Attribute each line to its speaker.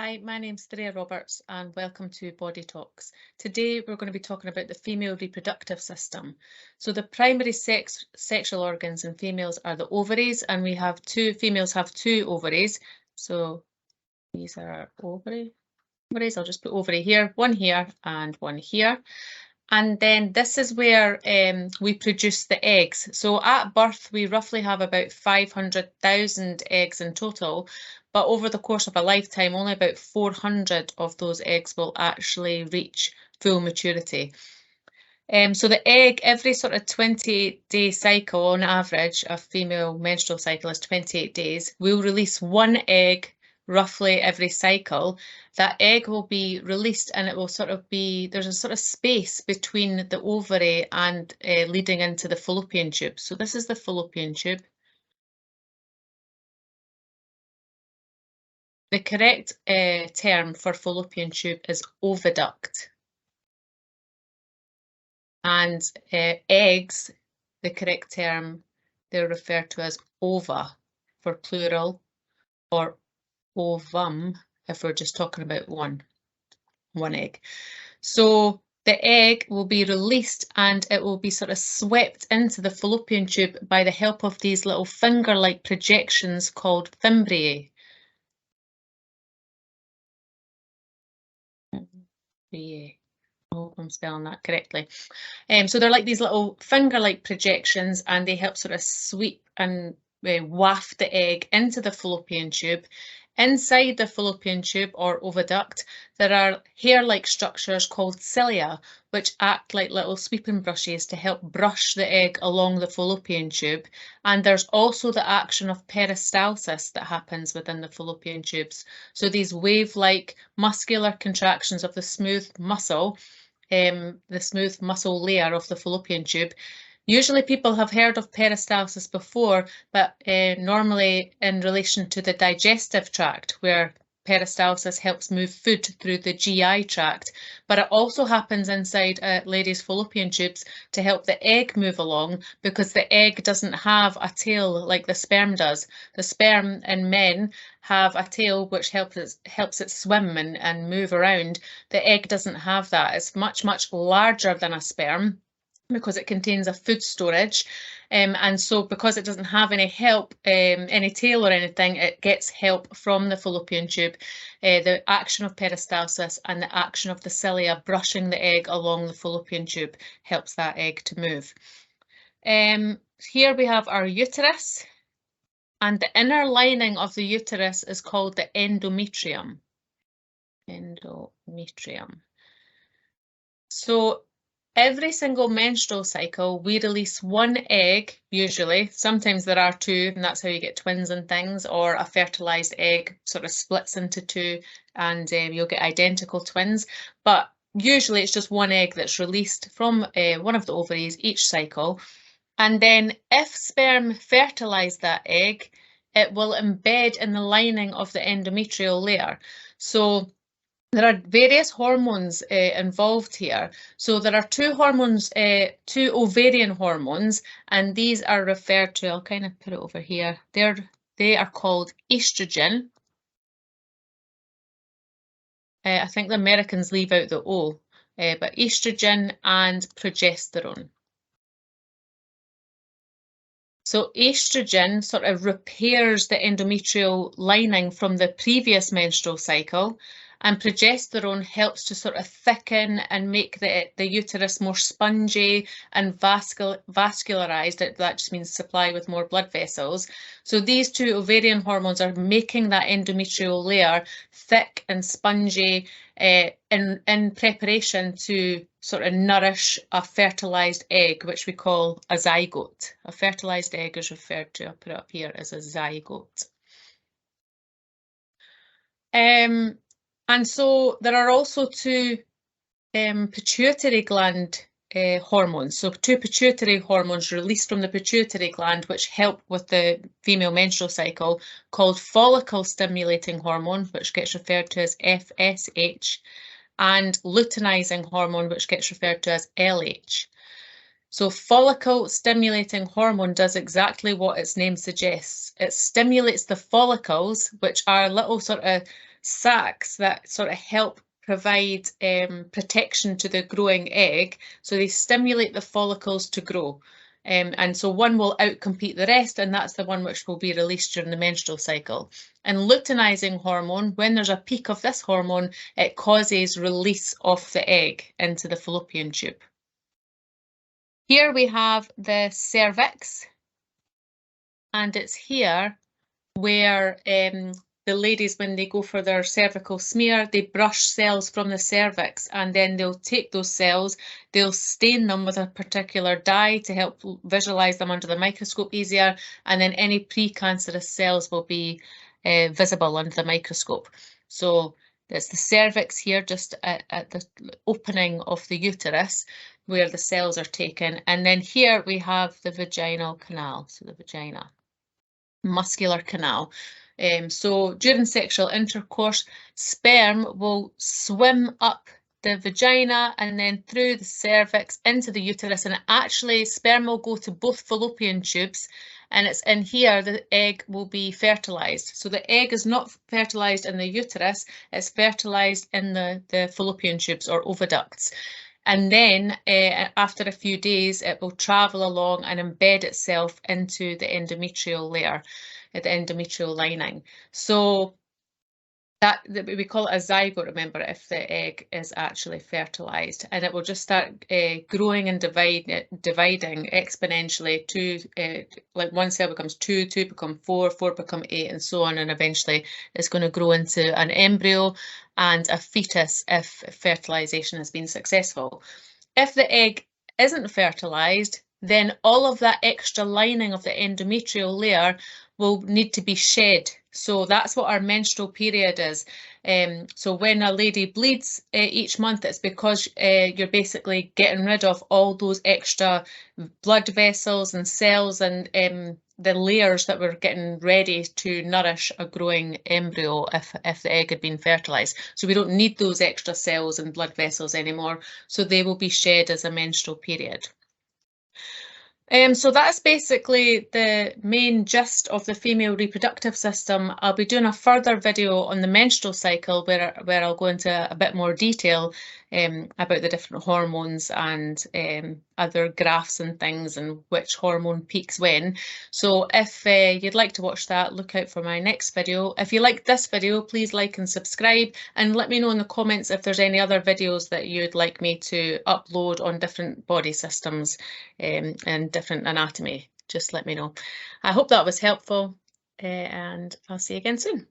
Speaker 1: Hi, my name's Thea Roberts and welcome to Body Talks. Today we're going to be talking about the female reproductive system. So the primary sexual organs in females are the ovaries, and females have two ovaries. So these are our ovaries. I'll just put ovary here and one here. And then this is where we produce the eggs. So at birth, we roughly have about 500,000 eggs in total, but over the course of a lifetime, only about 400 of those eggs will actually reach full maturity. So the egg, every sort of 28-day cycle, on average, a female menstrual cycle is 28 days, will release one egg roughly every cycle. That egg will be released and it will sort of be, there's a sort of space between the ovary and leading into the fallopian tube. So this is the fallopian tube. The correct term for fallopian tube is oviduct. And eggs, the correct term, they're referred to as ova for plural, or ovum if we're just talking about one egg. So the egg will be released and it will be sort of swept into the fallopian tube by the help of these little finger-like projections called fimbriae. I hope I'm spelling that correctly. So they're like these little finger-like projections, and they help sort of sweep and waft the egg into the fallopian tube. Inside the fallopian tube or oviduct, there are hair-like structures called cilia, which act like little sweeping brushes to help brush the egg along the fallopian tube. And there's also the action of peristalsis that happens within the fallopian tubes. So these wave-like muscular contractions of the smooth muscle layer of the fallopian tube. Usually people have heard of peristalsis before, but normally in relation to the digestive tract, where peristalsis helps move food through the GI tract. But it also happens inside ladies' fallopian tubes to help the egg move along, because the egg doesn't have a tail like the sperm does. The sperm in men have a tail which helps it swim and move around. The egg doesn't have that. It's much, much larger than a sperm, because it contains a food storage, and so because it doesn't have any help, any tail or anything, it gets help from the fallopian tube, the action of peristalsis and the action of the cilia brushing the egg along the fallopian tube helps that egg to move. Here we have our uterus, and the inner lining of the uterus is called the endometrium. So every single menstrual cycle, we release one egg, usually. Sometimes there are two, and that's how you get twins and things, or a fertilized egg sort of splits into two and you'll get identical twins. But usually it's just one egg that's released from one of the ovaries each cycle. And then if sperm fertilize that egg, it will embed in the lining of the endometrial layer. So there are various hormones involved here. So there are two hormones, two ovarian hormones, and these are referred to, I'll kind of put it over here. They are called estrogen. I think the Americans leave out the O, but estrogen and progesterone. So estrogen sort of repairs the endometrial lining from the previous menstrual cycle, and progesterone helps to sort of thicken and make the uterus more spongy and vascularized. That just means supply with more blood vessels. So these two ovarian hormones are making that endometrial layer thick and spongy in preparation to sort of nourish a fertilized egg, which we call a zygote. A fertilized egg is referred to, I'll put it up here, as a zygote. And so there are also two pituitary gland hormones. So two pituitary hormones released from the pituitary gland, which help with the female menstrual cycle, called follicle stimulating hormone, which gets referred to as FSH, and luteinizing hormone, which gets referred to as LH. So follicle stimulating hormone does exactly what its name suggests. It stimulates the follicles, which are little sort of sacs that sort of help provide protection to the growing egg. So they stimulate the follicles to grow. And so one will outcompete the rest, and that's the one which will be released during the menstrual cycle. And luteinizing hormone, when there's a peak of this hormone, it causes release of the egg into the fallopian tube. Here we have the cervix, and it's here where the ladies, when they go for their cervical smear, they brush cells from the cervix, and then they'll take those cells, they'll stain them with a particular dye to help visualize them under the microscope easier, and then any precancerous cells will be visible under the microscope. So it's the cervix here, just at the opening of the uterus, where the cells are taken, and then here we have the vaginal canal, so the vagina, muscular canal. So during sexual intercourse, sperm will swim up the vagina and then through the cervix into the uterus, and actually sperm will go to both fallopian tubes, and it's in here the egg will be fertilized. So the egg is not fertilized in the uterus, it's fertilized in the fallopian tubes or oviducts. And then after a few days, it will travel along and embed itself into the endometrial layer, the endometrial lining. So that we call it a zygote, remember, if the egg is actually fertilized, and it will just start growing and dividing exponentially. Like one cell becomes 2, 2 become 4, 4 become 8, and so on, and eventually it's going to grow into an embryo and a fetus if fertilization has been successful. If the egg isn't fertilized, then all of that extra lining of the endometrial layer will need to be shed. So that's what our menstrual period is. So when a lady bleeds each month, it's because you're basically getting rid of all those extra blood vessels and cells and the layers that were getting ready to nourish a growing embryo if the egg had been fertilized. So we don't need those extra cells and blood vessels anymore. So they will be shed as a menstrual period. So that's basically the main gist of the female reproductive system. I'll be doing a further video on the menstrual cycle where I'll go into a bit more detail about the different hormones and other graphs and things and which hormone peaks when. So if you'd like to watch that, look out for my next video. If you like this video, please like and subscribe, and let me know in the comments if there's any other videos that you'd like me to upload on different body systems and different anatomy. Just let me know. I hope that was helpful, and I'll see you again soon.